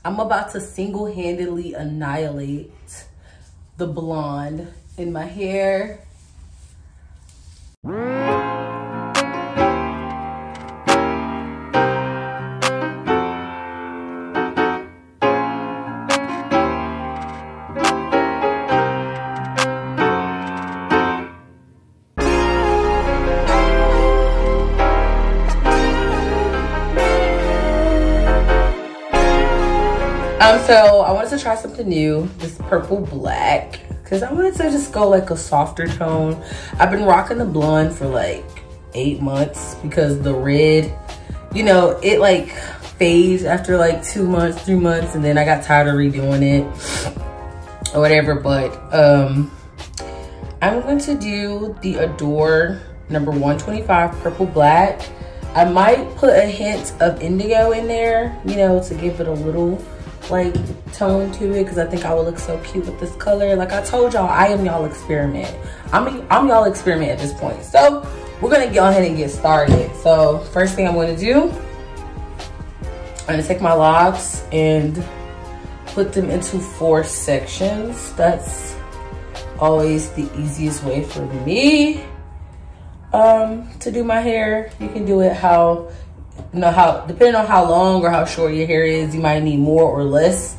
I'm about to single-handedly annihilate the blonde in my hair. So I wanted to try something new, this purple black, because I wanted to just go like a softer tone. I've been rocking the blonde for like 8 months because the red, you know, it like fades after like 2 months, 3 months, and then I got tired of redoing it or whatever. But I'm going to do the Adore number 125 purple black. I might put a hint of indigo in there, you know, to give it a little like tone to it, because I think I would look so cute with this color. Like I told y'all, I am y'all experiment. I'm y'all experiment at this point. So we're gonna go ahead and get started. So first thing I'm gonna do, I'm gonna take my locks and put them into 4 sections. That's always the easiest way for me to do my hair. You can do it how, you know, how, depending on how long or how short your hair is, you might need more or less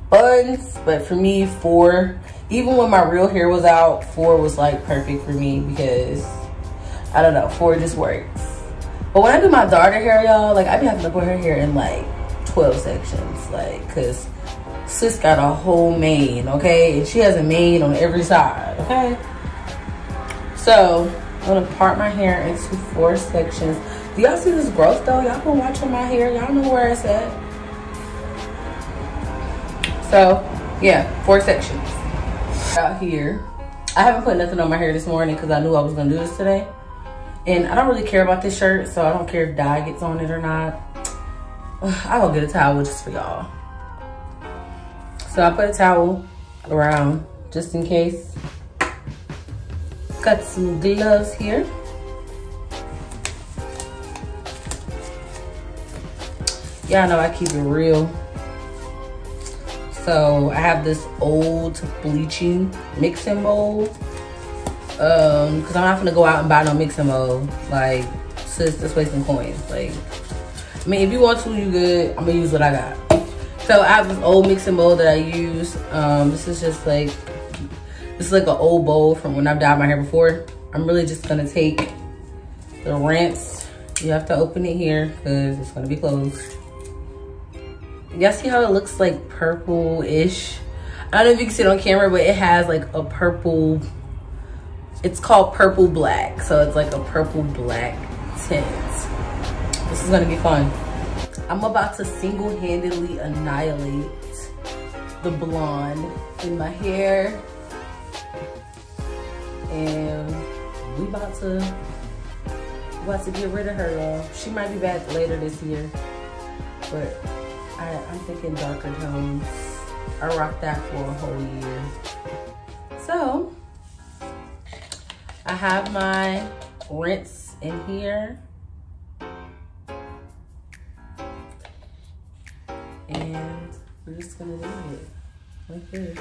buns. But for me, 4, even when my real hair was out, 4 was like perfect for me, because I don't know, 4 just works. But when I do my daughter hair, y'all, like I be having to put her hair in like 12 sections, like, cause sis got a whole mane, okay? And she has a mane on every side, okay? So I'm gonna part my hair into 4 sections. Do y'all see this growth though? Y'all been watching my hair. Y'all know where it's at. So yeah, 4 sections. Out here, I haven't put nothing on my hair this morning because I knew I was gonna do this today. And I don't really care about this shirt, so I don't care if dye gets on it or not. I'll go get a towel just for y'all. So I put a towel around just in case. Got some gloves here. Y'all know I keep it real. So I have this old bleaching mixing bowl. Cause I'm not gonna go out and buy no mixing bowl. Like, sis, that's wasting coins. Like, I mean, if you want to, you good. I'm gonna use what I got. So I have this old mixing bowl that I use. This is just like, this is like an old bowl from when I've dyed my hair before. I'm really just gonna take the rinse. You have to open it here because it's gonna be closed. Y'all see how it looks like purple-ish? I don't know if you can see it on camera, but it has like a purple, it's called purple black. So it's like a purple black tint. This is gonna be fun. I'm about to single-handedly annihilate the blonde in my hair. And we about to get rid of her, y'all. She might be back later this year, but I'm thinking darker tones. I rocked that for a whole year. So I have my rinse in here. And we're just gonna do it like this.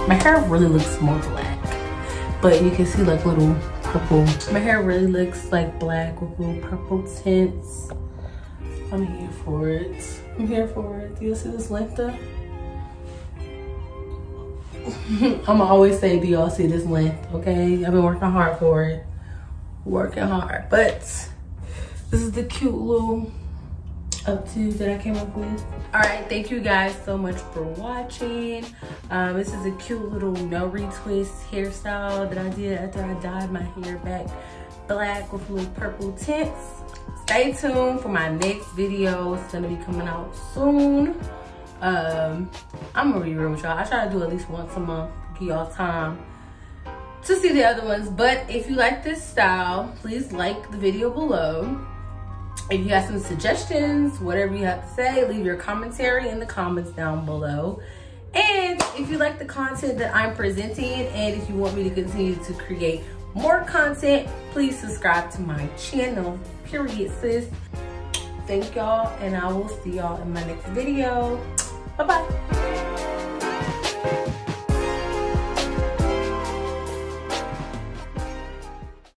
My hair really looks more black, but you can see like little purple. My hair really looks like black with little purple tints. I'm here for it. I'm here for it. Do you see this length though? I'ma always say, do y'all see this length? Okay, I've been working hard for it. Working hard, but this is the cute little updo that I came up with. All right, thank you guys so much for watching. This is a cute little no retwist hairstyle that I did after I dyed my hair back black with little purple tints. Stay tuned for my next video. It's gonna be coming out soon. I'm gonna be real with y'all. I try to do at least once a month, give y'all time to see the other ones. But if you like this style, please like the video below. If you have some suggestions, whatever you have to say, leave your commentary in the comments down below. And if you like the content that I'm presenting, and if you want me to continue to create more content, please subscribe to my channel, period, sis. Thank y'all, and I will see y'all in my next video. Bye-bye.